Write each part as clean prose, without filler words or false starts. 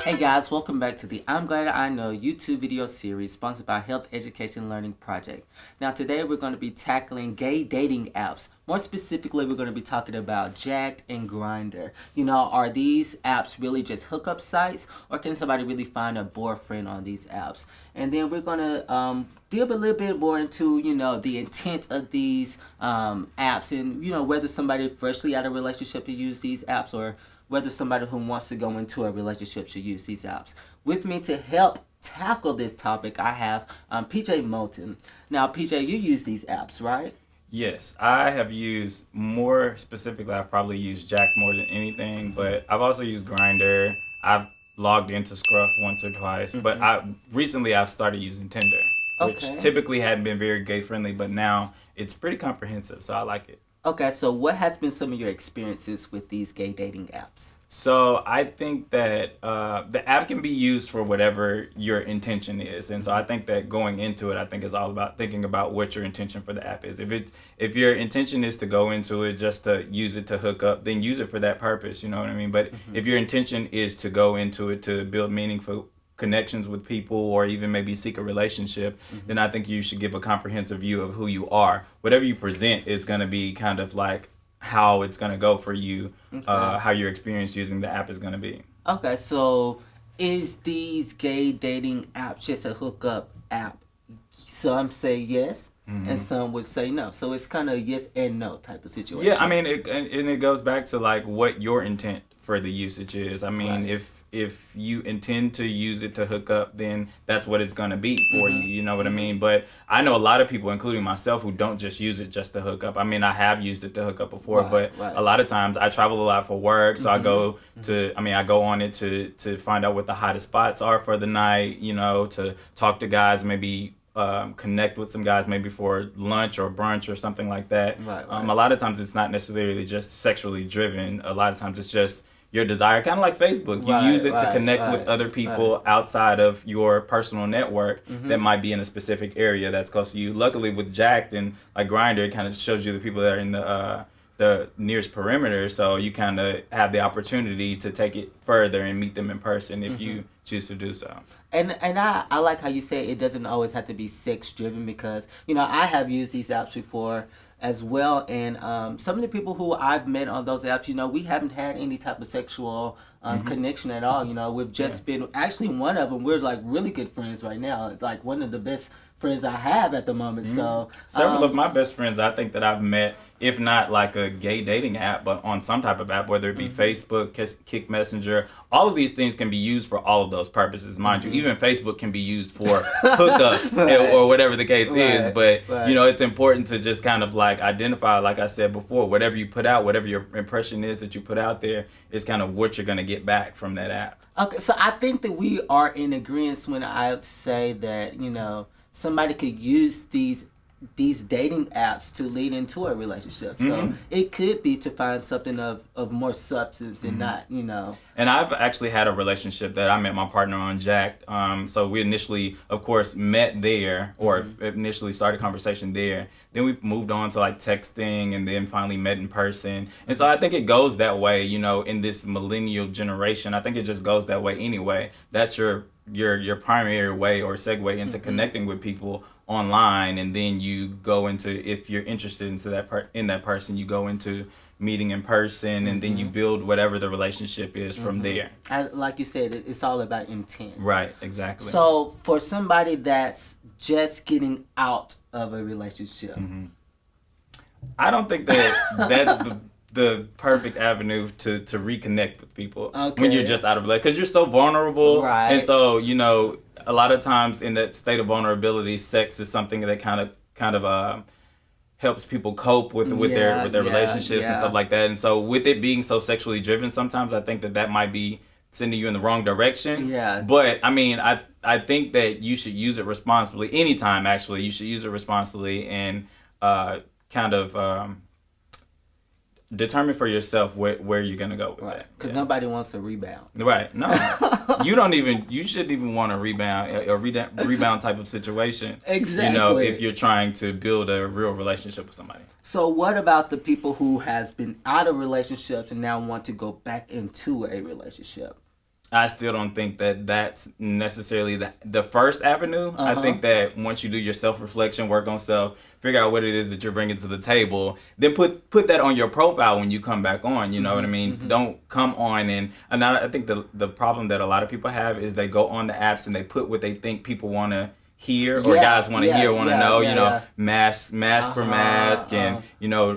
Hey guys, welcome back to the I'm Glad I Know YouTube video series sponsored by Health Education Learning Project. Now today we're going to be tackling gay dating apps. More specifically, we're going to be talking about Jack'd and Grindr. You know, are these apps really just hookup sites, or can somebody really find a boyfriend on these apps? And then we're going to dip a little bit more into, you know, the intent of these apps and, you know, whether somebody freshly out of a relationship to use these apps or whether somebody who wants to go into a relationship should use these apps. With me to help tackle this topic, I have PJ Moten. Now, PJ, you use these apps, right? Yes, I have used more specifically. I've probably used Jack more than anything, but I've also used Grindr. I've logged into Scruff once or twice, but recently I've started using Tinder, which typically hadn't been very gay friendly, but now it's pretty comprehensive, so I like it. Okay, so what has been some of your experiences with these gay dating apps? So I think that the app can be used for whatever your intention is, and so I think that going into it, I think is all about thinking about what your intention for the app is. If your intention is to go into it just to use it to hook up, then use it for that purpose. You know what I mean? But if your intention is to go into it to build meaningful connections with people or even maybe seek a relationship, then I think you should give a comprehensive view of who you are. Whatever you present is going to be kind of like how it's going to go for you, how your experience using the app is going to be. Okay, so is these gay dating apps just a hookup app? Some say yes, and some would say no. So it's kind of yes and no type of situation. Yeah, I mean, it goes back to like what your intent for the usage is. I mean, if you intend to use it to hook up, then that's what it's going to be for you. You know what I mean? But I know a lot of people, including myself, who don't just use it just to hook up. I mean, I have used it to hook up before, but a lot of times I travel a lot for work. So I go I go on it to find out what the hottest spots are for the night, you know, to talk to guys, maybe connect with some guys maybe for lunch or brunch or something like that. A lot of times it's not necessarily just sexually driven. A lot of times it's just your desire, kind of like Facebook. You use it to connect with other people outside of your personal network that might be in a specific area that's close to you. Luckily with Jack'd and like Grindr, it kind of shows you the people that are in the nearest perimeter, so you kind of have the opportunity to take it further and meet them in person if you choose to do so. And I like how you say it doesn't always have to be sex driven, because, you know, I have used these apps before as well, and some of the people who I've met on those apps, you know, we haven't had any type of sexual connection at all. You know, we've just been, actually one of them, we're like really good friends right now, like one of the best friends I have at the moment. So several of my best friends I think that I've met, if not like a gay dating app, but on some type of app, whether it be Facebook, Kick Messenger, all of these things can be used for all of those purposes, mind you. Even Facebook can be used for hookups or whatever the case is, but you know, it's important to just kind of like identify, like I said before, whatever you put out, whatever your impression is that you put out there is kind of what you're going to get back from that app. Okay, so I think that we are in agreement when I say that, you know, somebody could use these dating apps to lead into a relationship. So it could be to find something of more substance and not, you know. And I've actually had a relationship that I met my partner on Jack'd. So we initially, of course, met there, or initially started conversation there. Then we moved on to like texting and then finally met in person. And so I think it goes that way, you know, in this millennial generation. I think it just goes that way anyway. That's your primary way or segue into connecting with people online, and then you go into, if you're interested into that person, you go into meeting in person, and then you build whatever the relationship is from there. And like you said, it's all about intent. Right, exactly. So for somebody that's just getting out of a relationship, I don't think that that's the perfect avenue to reconnect with people when you're just out of relationship, because you're so vulnerable, and so, you know, a lot of times in that state of vulnerability, sex is something that kind of helps people cope with their relationships and stuff like that. And so with it being so sexually driven, sometimes I think that might be sending you in the wrong direction. But I mean, I think that you should use it responsibly. Anytime, actually, you should use it responsibly and kind of determine for yourself where you're gonna go with that. Because nobody wants a rebound. Right. No. You shouldn't even want a rebound type of situation. Exactly. You know, if you're trying to build a real relationship with somebody. So what about the people who has been out of relationships and now want to go back into a relationship? I still don't think that that's necessarily the first avenue. I think that once you do your self-reflection, work on self, figure out what it is that you're bringing to the table, then put that on your profile when you come back on. You know what I mean? Don't come on and I think the problem that a lot of people have is they go on the apps and they put what they think people want to hear or guys want to hear, want to know, you know, mask for mask and, you know,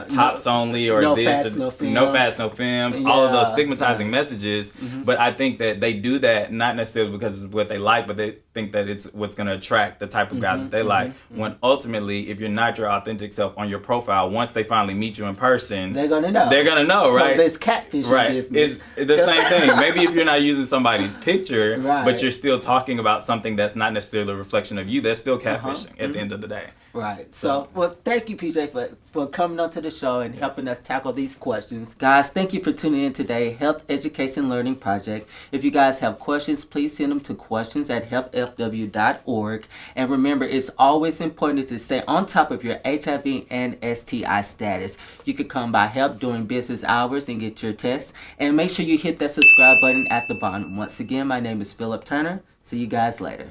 tops only or no this, fats, no films. no fats, no films, all of those stigmatizing messages. But I think that they do that not necessarily because it's what they like, but they think that it's what's going to attract the type of guy that they like. When ultimately, if you're not your authentic self on your profile, once they finally meet you in person, they're going to know. They're going to know, right? So there's catfishing business. It's the same thing. Maybe if you're not using somebody's picture, but you're still talking about something that's not necessarily a reflection of you, that's still catfishing at the end of the day. Right. So, well, thank you, PJ, for coming on to the show and helping us tackle these questions. Guys, thank you for tuning in today, Health Education Learning Project. If you guys have questions, please send them to questions@healthfw.org. And remember, it's always important to stay on top of your HIV and STI status. You can come by help during business hours and get your test. And make sure you hit that subscribe button at the bottom. Once again, my name is Phillip Turner. See you guys later.